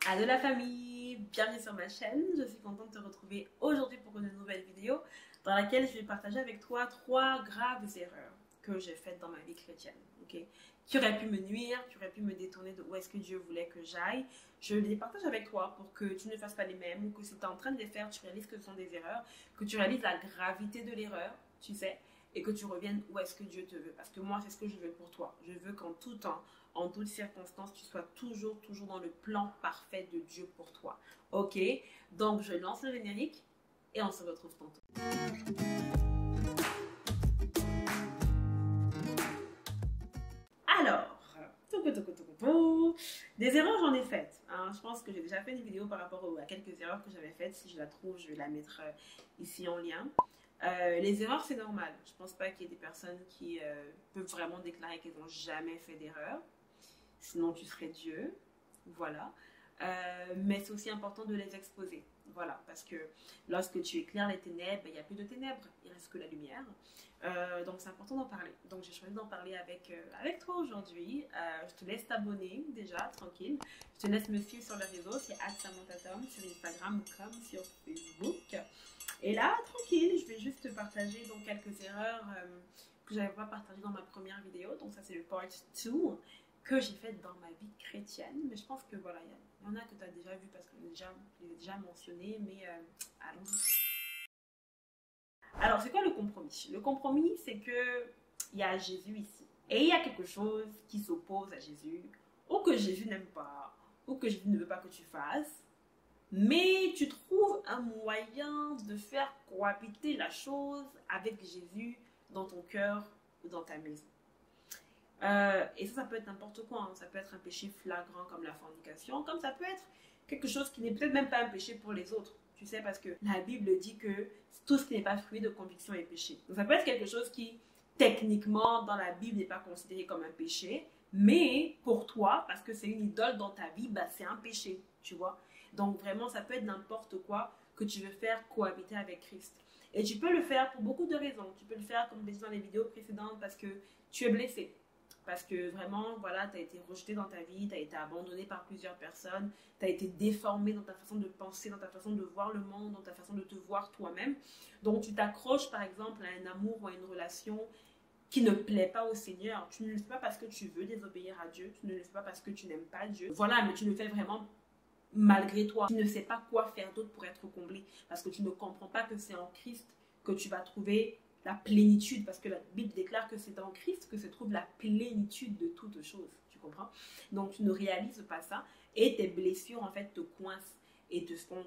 Allô la famille, bienvenue sur ma chaîne. Je suis contente de te retrouver aujourd'hui pour une nouvelle vidéo dans laquelle je vais partager avec toi 3 graves erreurs que j'ai faites dans ma vie chrétienne, ok? Qui auraient pu me nuire, qui auraient pu me détourner de où est-ce que Dieu voulait que j'aille. Je les partage avec toi pour que tu ne fasses pas les mêmes ou que si tu es en train de les faire, tu réalises que ce sont des erreurs, que tu réalises la gravité de l'erreur, tu sais, et que tu reviennes où est-ce que Dieu te veut. Parce que moi, c'est ce que je veux pour toi. Je veux qu'en tout temps, en toutes circonstances, tu sois toujours dans le plan parfait de Dieu pour toi. Ok? Donc, je lance le générique et on se retrouve tantôt. Alors, des erreurs, j'en ai faites. Hein. Je pense que j'ai déjà fait une vidéo par rapport à quelques erreurs que j'avais faites. Si je la trouve, je vais la mettre ici en lien. Les erreurs, c'est normal. Je pense pas qu'il y ait des personnes qui peuvent vraiment déclarer qu'elles n'ont jamais fait d'erreur. Sinon, tu serais Dieu. Voilà. Mais c'est aussi important de les exposer. Voilà, parce que lorsque tu éclaires les ténèbres, il n'y a plus de ténèbres, il reste que la lumière. Donc c'est important d'en parler. Donc j'ai choisi d'en parler avec toi aujourd'hui. Je te laisse t'abonner déjà, tranquille. Je te laisse me suivre sur les réseaux, c'est @samantatom sur Instagram comme sur Facebook. Et là, tranquille, je vais juste te partager donc quelques erreurs que je n'avais pas partagées dans ma première vidéo. Donc ça c'est le part 2 que j'ai fait dans ma vie chrétienne. Mais je pense que voilà, il y en a que tu as déjà vu parce que je les ai déjà mentionnés, mais allons-y. Alors, c'est quoi le compromis? Le compromis, c'est que il y a Jésus ici. Et il y a quelque chose qui s'oppose à Jésus, ou que Jésus n'aime pas, ou que Jésus ne veut pas que tu fasses. Mais tu trouves un moyen de faire cohabiter la chose avec Jésus dans ton cœur ou dans ta maison. Et ça peut être n'importe quoi. Hein. Ça peut être un péché flagrant comme la fornication, comme ça peut être quelque chose qui n'est peut-être même pas un péché pour les autres. Tu sais, parce que la Bible dit que tout ce qui n'est pas fruit de conviction est péché. Donc ça peut être quelque chose qui, techniquement, dans la Bible, n'est pas considéré comme un péché, mais pour toi, parce que c'est une idole dans ta vie, bah, c'est un péché, tu vois. Donc vraiment, ça peut être n'importe quoi que tu veux faire cohabiter avec Christ. Et tu peux le faire pour beaucoup de raisons. Tu peux le faire, comme je l'ai dit dans les vidéos précédentes, parce que tu es blessé. Parce que vraiment, voilà, tu as été rejeté dans ta vie, tu as été abandonné par plusieurs personnes, tu as été déformé dans ta façon de penser, dans ta façon de voir le monde, dans ta façon de te voir toi-même. Donc tu t'accroches par exemple à un amour ou à une relation qui ne plaît pas au Seigneur. Tu ne le fais pas parce que tu veux désobéir à Dieu, tu ne le fais pas parce que tu n'aimes pas Dieu. Voilà, mais tu le fais vraiment malgré toi. Tu ne sais pas quoi faire d'autre pour être comblé parce que tu ne comprends pas que c'est en Christ que tu vas trouver la plénitude, parce que la Bible déclare que c'est en Christ que se trouve la plénitude de toutes choses, tu comprends? Donc tu ne réalises pas ça et tes blessures en fait te coincent et te font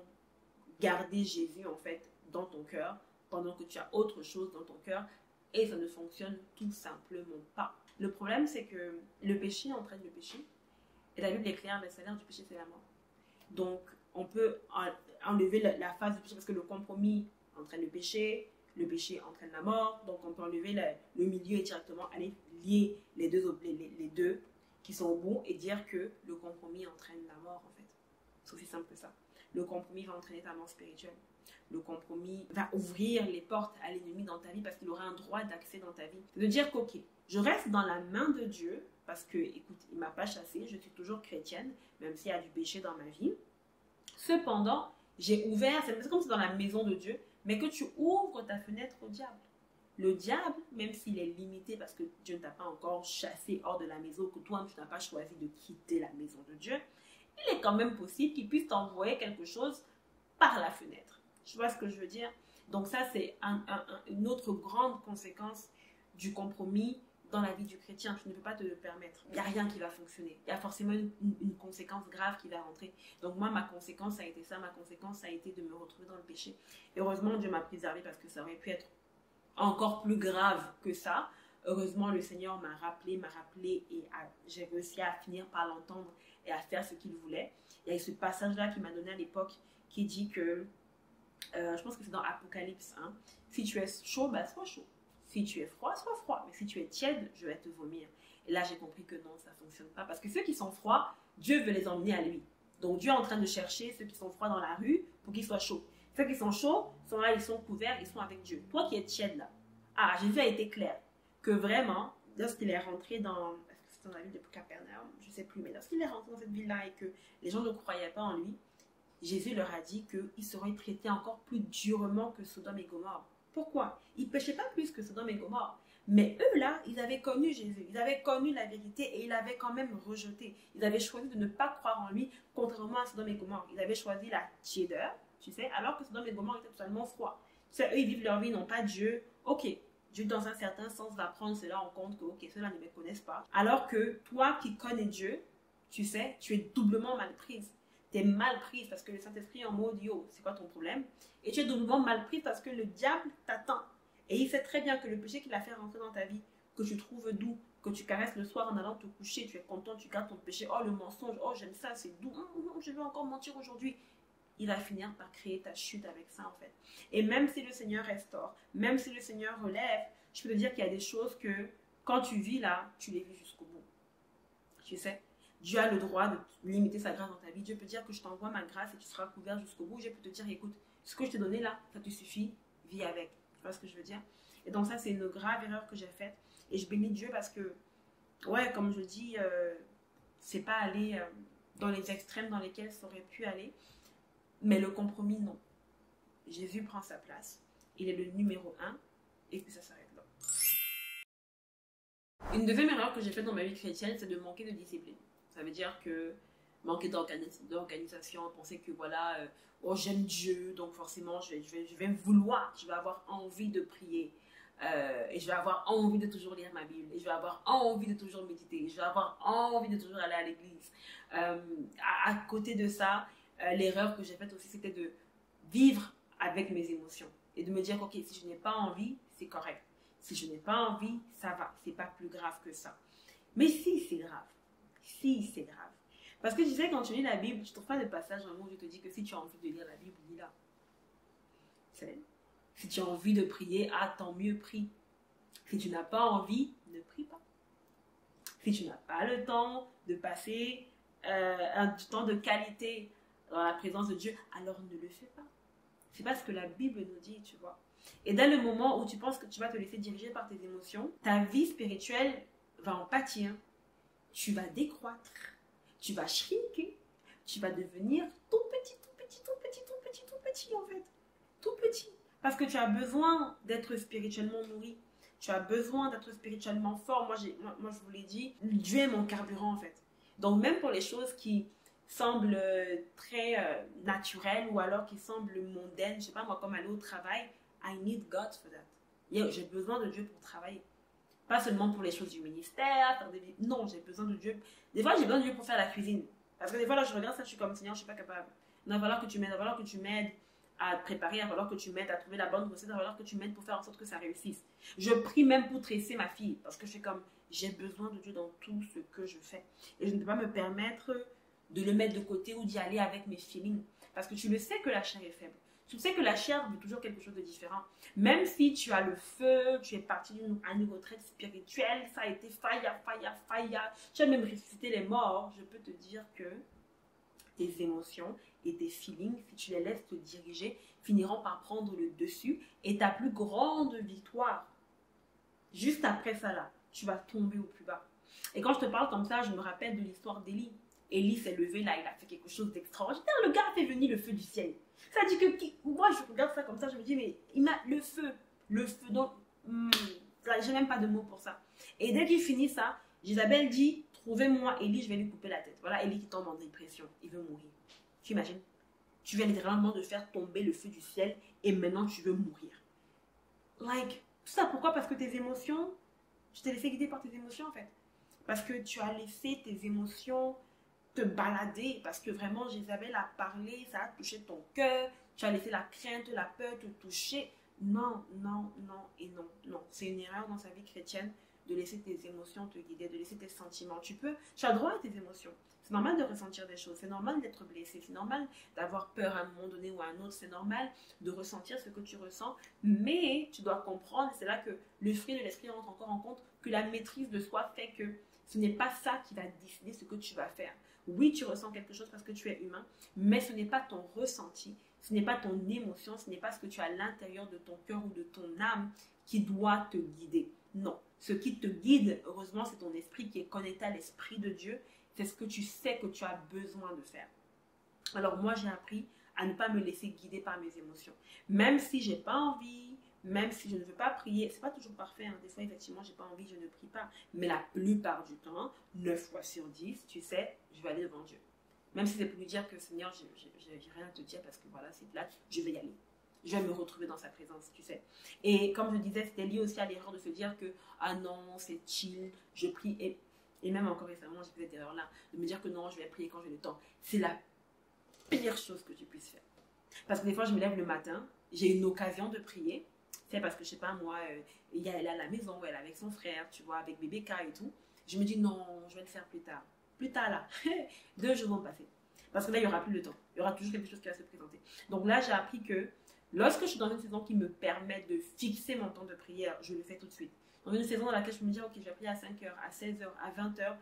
garder Jésus en fait dans ton cœur pendant que tu as autre chose dans ton cœur et ça ne fonctionne tout simplement pas. Le problème c'est que le péché entraîne le péché et la Bible est claire, le salaire du péché c'est la mort. Donc on peut enlever la phase du péché parce que le compromis entraîne le péché entraîne la mort, donc on peut enlever le milieu et directement aller lier les deux qui sont au bout et dire que le compromis entraîne la mort en fait. C'est aussi simple que ça. Le compromis va entraîner ta mort spirituelle. Le compromis va ouvrir les portes à l'ennemi dans ta vie parce qu'il aura un droit d'accès dans ta vie. C'est de dire qu'ok, je reste dans la main de Dieu parce que, écoute, il ne m'a pas chassée, je suis toujours chrétienne, même s'il y a du péché dans ma vie. Cependant, j'ai ouvert, c'est comme si c'est dans la maison de Dieu, mais que tu ouvres ta fenêtre au diable. Le diable, même s'il est limité parce que Dieu ne t'a pas encore chassé hors de la maison, que toi, tu n'as pas choisi de quitter la maison de Dieu, il est quand même possible qu'il puisse t'envoyer quelque chose par la fenêtre. Tu vois ce que je veux dire? Donc ça, c'est une autre grande conséquence du compromis dans la vie du chrétien. Tu ne peux pas te le permettre. Il n'y a rien qui va fonctionner. Il y a forcément une conséquence grave qui va rentrer. Donc moi, ma conséquence, ça a été ça. Ma conséquence, ça a été de me retrouver dans le péché. Heureusement, Dieu m'a préservé parce que ça aurait pu être encore plus grave que ça. Heureusement, le Seigneur m'a rappelé et j'ai réussi à finir par l'entendre et à faire ce qu'il voulait. Il y a ce passage-là qu'il m'a donné à l'époque qui dit que, je pense que c'est dans Apocalypse, hein, si tu es chaud, bah, sois chaud. Si tu es froid, sois froid. Mais si tu es tiède, je vais te vomir. Et là, j'ai compris que non, ça ne fonctionne pas. Parce que ceux qui sont froids, Dieu veut les emmener à lui. Donc, Dieu est en train de chercher ceux qui sont froids dans la rue pour qu'ils soient chauds. Ceux qui sont chauds sont là, ils sont couverts, ils sont avec Dieu. Toi qui es tiède là. Ah, Jésus a été clair. Que vraiment, lorsqu'il est rentré dans dans la ville de Capernaum, je ne sais plus, mais lorsqu'il est rentré dans cette ville-là et que les gens ne croyaient pas en lui, Jésus leur a dit qu'il serait traité encore plus durement que Sodome et Gomorrhe. Pourquoi? Ils ne péchaient pas plus que Sodome et Gomorrhe. Mais eux, là, ils avaient connu Jésus, ils avaient connu la vérité et ils l'avaient quand même rejeté. Ils avaient choisi de ne pas croire en lui, contrairement à Sodome et Gomorrhe. Ils avaient choisi la tiédeur, tu sais, alors que Sodome et Gomorrhe étaient totalement froids. Tu sais, eux, ils vivent leur vie, ils n'ont pas Dieu. Ok, Dieu, dans un certain sens, va prendre cela en compte que, ok, ceux-là ne me connaissent pas. Alors que toi qui connais Dieu, tu sais, tu es doublement mal prise. Tu es mal prise parce que le Saint-Esprit est en mode, yo, c'est quoi ton problème? Et tu es doublement mal prise parce que le diable t'attend. Et il sait très bien que le péché qu'il a fait rentrer dans ta vie, que tu trouves doux, que tu caresses le soir en allant te coucher, tu es content, tu gardes ton péché, oh le mensonge, oh j'aime ça, c'est doux, je vais encore mentir aujourd'hui. Il va finir par créer ta chute avec ça en fait. Et même si le Seigneur restaure, même si le Seigneur relève, je peux te dire qu'il y a des choses que quand tu vis là, tu les vis jusqu'au bout. Tu sais, Dieu a le droit de limiter sa grâce dans ta vie. Dieu peut dire que je t'envoie ma grâce et tu seras couvert jusqu'au bout. Dieu peut te dire, écoute, ce que je t'ai donné là, ça te suffit, vis avec. Tu vois ce que je veux dire? Et donc ça, c'est une grave erreur que j'ai faite. Et je bénis Dieu parce que, ouais, comme je dis, c'est pas aller dans les extrêmes dans lesquels ça aurait pu aller. Mais le compromis, non. Jésus prend sa place. Il est le numéro 1. Et puis ça s'arrête là. Une deuxième erreur que j'ai faite dans ma vie chrétienne, c'est de manquer de discipline. Ça veut dire que manquer d'organisation, penser que voilà, oh j'aime Dieu, donc forcément je vais me vouloir, je vais avoir envie de prier. Et je vais avoir envie de toujours lire ma Bible, et je vais avoir envie de toujours méditer, je vais avoir envie de toujours aller à l'église. À côté de ça, l'erreur que j'ai faite aussi, c'était de vivre avec mes émotions et de me dire, ok, si je n'ai pas envie, c'est correct. Si je n'ai pas envie, ça va, c'est pas plus grave que ça. Mais si, c'est grave. Si, c'est grave. Parce que tu sais, quand tu lis la Bible, je ne trouve pas de passage où je te dis que si tu as envie de lire la Bible, lis-la. Si tu as envie de prier, ah, tant mieux, prie. Si tu n'as pas envie, ne prie pas. Si tu n'as pas le temps de passer un temps de qualité dans la présence de Dieu, alors ne le fais pas. C'est pas ce que la Bible nous dit, tu vois. Et dès le moment où tu penses que tu vas te laisser diriger par tes émotions, ta vie spirituelle va en pâtir. Tu vas décroître. Tu vas shrinker. Tu vas devenir tout petit, tout petit, tout petit, tout petit, tout petit en fait. Tout petit. Parce que tu as besoin d'être spirituellement nourri. Tu as besoin d'être spirituellement fort. Moi, je vous l'ai dit, Dieu est mon carburant en fait. Donc même pour les choses qui semblent très naturelles ou alors qui semblent mondaines, je ne sais pas moi, comme aller au travail, I need God for that. J'ai besoin de Dieu pour travailler. Pas seulement pour les choses du ministère, faire des... Non, j'ai besoin de Dieu. Des fois, j'ai besoin de Dieu pour faire la cuisine. Parce que des fois, là, je regarde ça, je suis comme, Seigneur, je ne suis pas capable. Il va falloir que tu m'aides, il va falloir que tu m'aides à préparer, il va falloir que tu m'aides à trouver la bonne recette, il va falloir que tu m'aides pour faire en sorte que ça réussisse. Je prie même pour tresser ma fille, parce que je suis comme, j'ai besoin de Dieu dans tout ce que je fais. Et je ne peux pas me permettre de le mettre de côté ou d'y aller avec mes feelings. Parce que tu le sais que la chair est faible. Tu sais que la chair veut toujours quelque chose de différent. Même si tu as le feu, tu es parti à une retraite spirituelle, ça a été fire. Tu as même ressuscité les morts. Je peux te dire que tes émotions et tes feelings, si tu les laisses te diriger, finiront par prendre le dessus. Et ta plus grande victoire, juste après ça là, tu vas tomber au plus bas. Et quand je te parle comme ça, je me rappelle de l'histoire d'Élie. Élie s'est levé là, il a fait quelque chose d'extraordinaire. Le gars a fait venir le feu du ciel. Ça dit que moi je regarde ça comme ça, je me dis mais il m'a le feu, donc j'ai même pas de mots pour ça. Et dès qu'il finit ça, Jézabel dit trouvez-moi Élie, je vais lui couper la tête. Voilà Élie qui tombe en dépression, il veut mourir. Tu imagines? Tu viens littéralement de faire tomber le feu du ciel et maintenant tu veux mourir. Like, tout ça pourquoi? Parce que tes émotions, tu t'es laissé guider par tes émotions en fait. Parce que tu as laissé tes émotions te balader, parce que vraiment Jézabel a parlé, ça a touché ton cœur, tu as laissé la crainte, la peur te toucher. Non, non, non et non, non. C'est une erreur dans sa vie chrétienne de laisser tes émotions te guider, de laisser tes sentiments. Tu as droit à tes émotions. C'est normal de ressentir des choses, c'est normal d'être blessé, c'est normal d'avoir peur à un moment donné ou à un autre, c'est normal de ressentir ce que tu ressens, mais tu dois comprendre, c'est là que le fruit de l'esprit rentre encore en compte, que la maîtrise de soi fait que ce n'est pas ça qui va décider ce que tu vas faire. Oui, tu ressens quelque chose parce que tu es humain, mais ce n'est pas ton ressenti, ce n'est pas ton émotion, ce n'est pas ce que tu as à l'intérieur de ton cœur ou de ton âme qui doit te guider. Non. Ce qui te guide, heureusement, c'est ton esprit qui est connecté à l'esprit de Dieu. C'est ce que tu sais que tu as besoin de faire. Alors moi, j'ai appris à ne pas me laisser guider par mes émotions. Même si j'ai pas envie, même si je ne veux pas prier, c'est pas toujours parfait. Des fois, effectivement, j'ai pas envie, je ne prie pas. Mais la plupart du temps, 9 fois sur 10, tu sais, je vais aller devant Dieu. Même si c'est pour lui dire que Seigneur, j'ai rien à te dire parce que voilà, c'est plate, je vais y aller. Je vais me retrouver dans sa présence, tu sais. Et comme je disais, c'était lié aussi à l'erreur de se dire que, ah non, c'est chill, je prie. Et même encore récemment, j'ai fait cette erreur-là, de me dire que non, je vais prier quand j'ai le temps. C'est la pire chose que tu puisses faire. Parce que des fois, je me lève le matin, j'ai une occasion de prier. C'est parce que, je sais pas, moi, elle est à la maison, elle est avec son frère, tu vois, avec bébé K et tout. Je me dis, non, je vais le faire plus tard. Plus tard, là. 2 jours vont passer. Parce que là, il n'y aura plus le temps. Il y aura toujours quelque chose qui va se présenter. Donc là, j'ai appris que lorsque je suis dans une saison qui me permet de fixer mon temps de prière, je le fais tout de suite. Dans une saison dans laquelle je me dis, ok, je vais prier à 5 heures, à 16 heures, à 20 heures,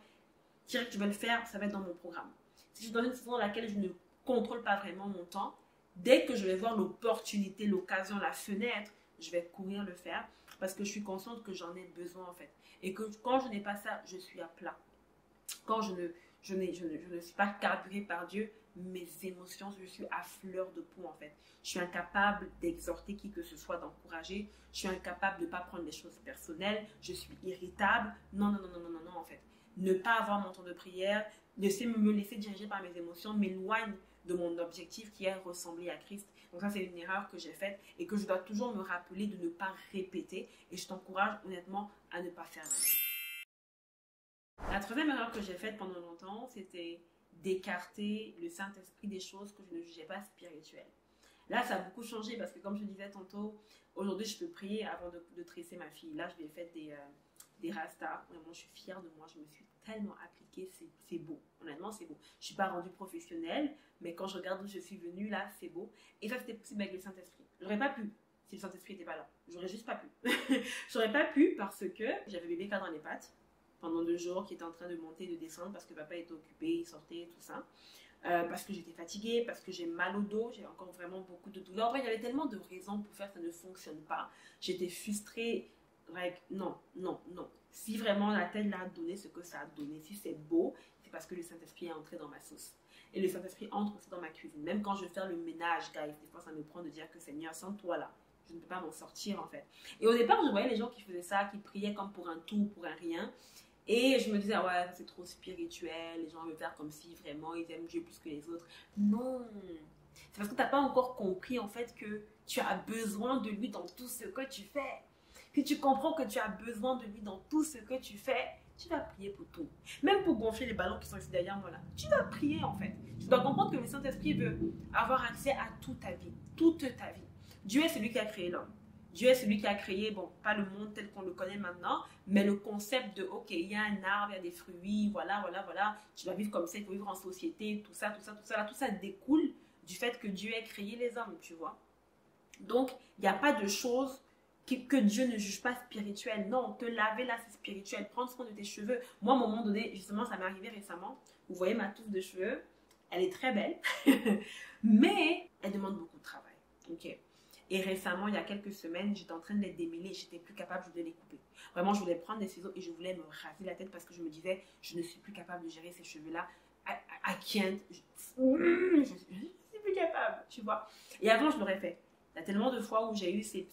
direct, je vais le faire, ça va être dans mon programme. Si je suis dans une saison dans laquelle je ne contrôle pas vraiment mon temps, dès que je vais voir l'opportunité, l'occasion, la fenêtre, je vais courir le faire parce que je suis consciente que j'en ai besoin en fait. Et que quand je n'ai pas ça, je suis à plat. Quand je ne suis pas carburée par Dieu, mes émotions, je suis à fleur de peau en fait. Je suis incapable d'exhorter qui que ce soit, d'encourager. Je suis incapable de ne pas prendre les choses personnelles. Je suis irritable. Non, en fait. Ne pas avoir mon temps de prière, me laisser diriger par mes émotions, m'éloigne de mon objectif qui est ressembler à Christ. Donc ça, c'est une erreur que j'ai faite et que je dois toujours me rappeler de ne pas répéter. Et je t'encourage honnêtement à ne pas faire la même chose. La troisième erreur que j'ai faite pendant longtemps, c'était d'écarter le Saint-Esprit des choses que je ne jugeais pas spirituelles. Là, ça a beaucoup changé parce que comme je disais tantôt, aujourd'hui, je peux prier avant de tresser ma fille. Là, je lui ai fait des rastas. Vraiment, je suis fière de moi. Je me suis tellement appliquée. C'est beau. Honnêtement, c'est beau. Je ne suis pas rendue professionnelle, mais quand je regarde où je suis venue, là, c'est beau. Et ça, c'était possible avec le Saint-Esprit. J'aurais pas pu si le Saint-Esprit n'était pas là. J'aurais juste pas pu. J'aurais pas pu parce que j'avais bébé K dans les pattes pendant 2 jours qui était en train de monter et de descendre parce que papa était occupé, il sortait, tout ça. Parce que j'étais fatiguée, parce que j'ai mal au dos, j'ai encore vraiment beaucoup de douleurs. En vrai, il y avait tellement de raisons pour faire que ça ne fonctionne pas. J'étais frustrée. Like, non. Si vraiment la tête l'a donné ce que ça a donné, si c'est beau, c'est parce que le Saint-Esprit est entré dans ma sauce. Et le Saint-Esprit entre aussi dans ma cuisine. Même quand je fais le ménage, guys, des fois ça me prend de dire que Seigneur, sans toi là, je ne peux pas m'en sortir en fait. Et au départ, je voyais les gens qui faisaient ça, qui priaient comme pour un tout, pour un rien. Et je me disais, ouais, c'est trop spirituel, les gens veulent faire comme si vraiment ils aiment Dieu plus que les autres. Non, c'est parce que tu n'as pas encore compris en fait que tu as besoin de lui dans tout ce que tu fais. Si tu comprends que tu as besoin de lui dans tout ce que tu fais, tu vas prier pour tout. Même pour gonfler les ballons qui sont ici derrière moi là, tu vas prier en fait. Tu dois comprendre que le Saint-Esprit veut avoir accès à toute ta vie, toute ta vie. Dieu est celui qui a créé l'homme. Dieu est celui qui a créé, bon, pas le monde tel qu'on le connaît maintenant, mais le concept de, ok, il y a un arbre, il y a des fruits, voilà, tu vas vivre comme ça, il faut vivre en société, tout ça découle du fait que Dieu ait créé les hommes, tu vois. Donc, il n'y a pas de choses que Dieu ne juge pas spirituelles. Non, te laver là, c'est spirituel. Prendre soin de tes cheveux. Moi, à un moment donné, justement, ça m'est arrivé récemment. Vous voyez ma touffe de cheveux, elle est très belle, mais elle demande beaucoup de travail, ok. Et récemment, il y a quelques semaines, j'étais en train de les démêler, j'étais plus capable, je voulais les couper. Vraiment, je voulais prendre des ciseaux et je voulais me raser la tête parce que je me disais, je ne suis plus capable de gérer ces cheveux-là. I can't. Je suis plus capable, tu vois. Et avant, je l'aurais fait. Il y a tellement de fois où j'ai eu ces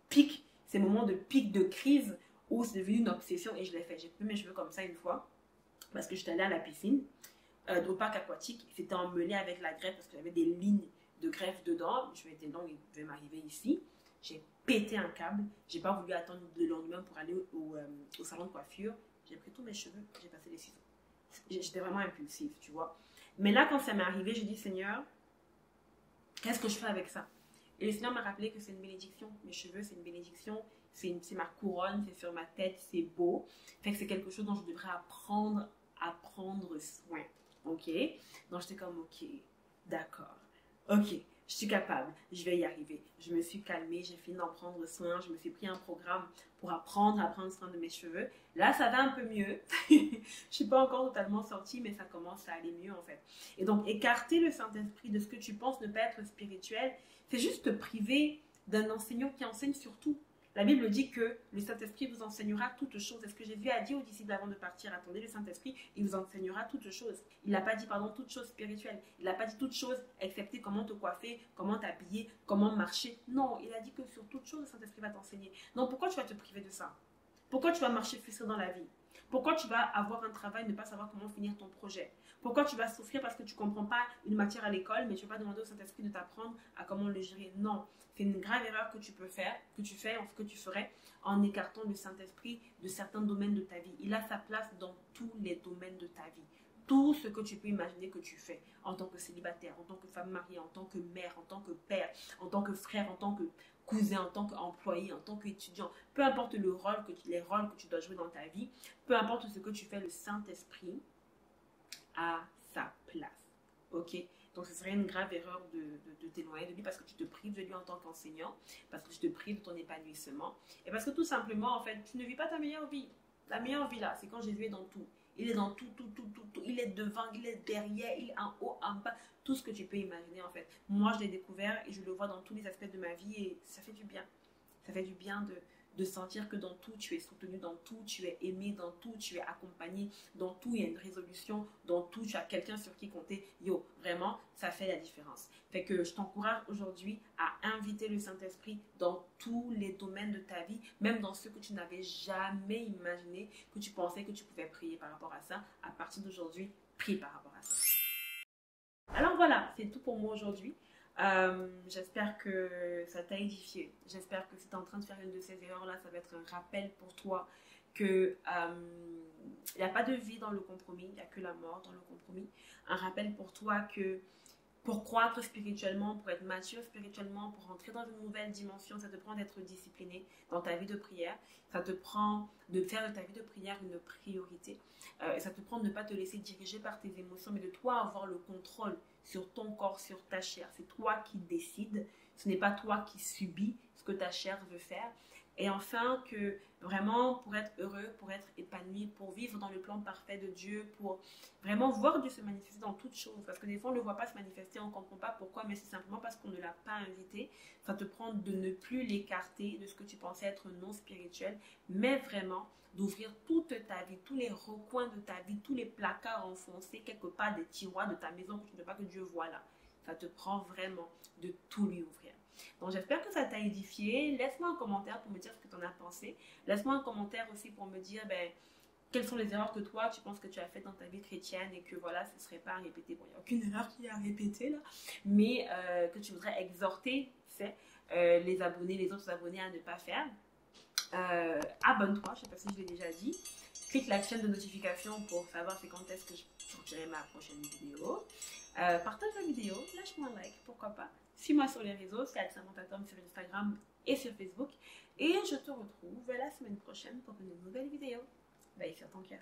pics, ces moments de pics de crise où c'est devenu une obsession et je l'ai fait. J'ai coupé mes cheveux comme ça une fois parce que j'étais allée à la piscine, au parc aquatique. C'était emmêlé avec la greffe parce que j'avais des lignes de greffe dedans. Je m'étais donc, il devait m'arriver ici. J'ai pété un câble. J'ai pas voulu attendre le lendemain pour aller au salon de coiffure. J'ai pris tous mes cheveux, j'ai passé les ciseaux. J'étais vraiment impulsive, tu vois. Mais là, quand ça m'est arrivé, j'ai dit, Seigneur, qu'est-ce que je fais avec ça? Et le Seigneur m'a rappelé que c'est une bénédiction. Mes cheveux, c'est une bénédiction. C'est ma couronne, c'est sur ma tête, c'est beau. Fait que c'est quelque chose dont je devrais apprendre à prendre soin. Ok? Donc, j'étais comme, ok, d'accord. Ok, je suis capable, je vais y arriver. Je me suis calmée, j'ai fini d'en prendre soin. Je me suis pris un programme pour apprendre à prendre soin de mes cheveux. Là, ça va un peu mieux. Je ne suis pas encore totalement sortie, mais ça commence à aller mieux en fait. Et donc, écarter le Saint-Esprit de ce que tu penses ne pas être spirituel, c'est juste te priver d'un enseignant qui enseigne sur tout. La Bible dit que le Saint-Esprit vous enseignera toutes choses. Est-ce que Jésus a dit aux disciples avant de partir, attendez le Saint-Esprit, il vous enseignera toutes choses. Il n'a pas dit, pardon, toutes choses spirituelles. Il n'a pas dit toutes choses, excepté comment te coiffer, comment t'habiller, comment marcher. Non, il a dit que sur toutes choses, le Saint-Esprit va t'enseigner. Donc pourquoi tu vas te priver de ça? Pourquoi tu vas marcher frustré dans la vie? Pourquoi tu vas avoir un travail et ne pas savoir comment finir ton projet? Pourquoi tu vas souffrir parce que tu ne comprends pas une matière à l'école, mais tu ne vas pas demander au Saint-Esprit de t'apprendre à comment le gérer? Non, c'est une grave erreur que tu peux faire, que tu fais, que tu ferais en écartant le Saint-Esprit de certains domaines de ta vie. Il a sa place dans tous les domaines de ta vie. Tout ce que tu peux imaginer que tu fais en tant que célibataire, en tant que femme mariée, en tant que mère, en tant que père, en tant que frère, en tant que cousin, en tant qu'employé, en tant qu'étudiant, peu importe les rôles que tu dois jouer dans ta vie, peu importe ce que tu fais, le Saint-Esprit a sa place. Ok? Donc ce serait une grave erreur de t'éloigner de lui parce que tu te prives de lui en tant qu'enseignant, parce que tu te prives de ton épanouissement et parce que tout simplement, en fait, tu ne vis pas ta meilleure vie. La meilleure vie là, c'est quand Jésus est dans tout. Il est dans tout. Il est devant, il est derrière, il est en haut, en bas. Tout ce que tu peux imaginer en fait. Moi, je l'ai découvert et je le vois dans tous les aspects de ma vie et ça fait du bien. Ça fait du bien de sentir que dans tout, tu es soutenu, dans tout, tu es aimé, dans tout, tu es accompagné, dans tout, il y a une résolution, dans tout, tu as quelqu'un sur qui compter. Yo, vraiment, ça fait la différence. Fait que je t'encourage aujourd'hui à inviter le Saint-Esprit dans tous les domaines de ta vie, même dans ceux que tu n'avais jamais imaginé, que tu pensais que tu pouvais prier par rapport à ça. À partir d'aujourd'hui, prie par rapport à ça. Alors voilà, c'est tout pour moi aujourd'hui. J'espère que ça t'a édifié. J'espère que si tu es en train de faire une de ces erreurs-là, ça va être un rappel pour toi que il n'y a pas de vie dans le compromis, il n'y a que la mort dans le compromis. Un rappel pour toi que pour croître spirituellement, pour être mature spirituellement, pour rentrer dans une nouvelle dimension, ça te prend d'être discipliné dans ta vie de prière. Ça te prend de faire de ta vie de prière une priorité. Ça te prend de ne pas te laisser diriger par tes émotions, mais de toi avoir le contrôle sur ton corps, sur ta chair. C'est toi qui décides. Ce n'est pas toi qui subis ce que ta chair veut faire. Et enfin, que vraiment, pour être heureux, pour être épanoui, pour vivre dans le plan parfait de Dieu, pour vraiment voir Dieu se manifester dans toutes choses. Parce que des fois, on ne le voit pas se manifester, on ne comprend pas pourquoi, mais c'est simplement parce qu'on ne l'a pas invité. Ça te prend de ne plus l'écarter de ce que tu pensais être non spirituel, mais vraiment d'ouvrir toute ta vie, tous les recoins de ta vie, tous les placards enfoncés, quelque part des tiroirs de ta maison que tu ne veux pas que Dieu voie là. Ça te prend vraiment de tout lui ouvrir. Donc j'espère que ça t'a édifié. Laisse-moi un commentaire pour me dire ce que tu en as pensé. Laisse-moi un commentaire aussi pour me dire quelles sont les erreurs que toi tu penses que tu as faites dans ta vie chrétienne et que voilà, ce ne serait pas à répéter. Bon, il n'y a aucune erreur qui est à répéter là, mais que tu voudrais exhorter les abonnés, les autres abonnés à ne pas faire. Abonne-toi, je ne sais pas si je l'ai déjà dit. Clique la chaîne de notification pour savoir c'est quand est-ce que je sortirai ma prochaine vidéo. Partage la vidéo, lâche-moi un like, pourquoi pas. Suis-moi sur les réseaux, c'est AlexaMontatom sur Instagram et sur Facebook. Et je te retrouve la semaine prochaine pour une nouvelle vidéo. Bye sur ton cœur.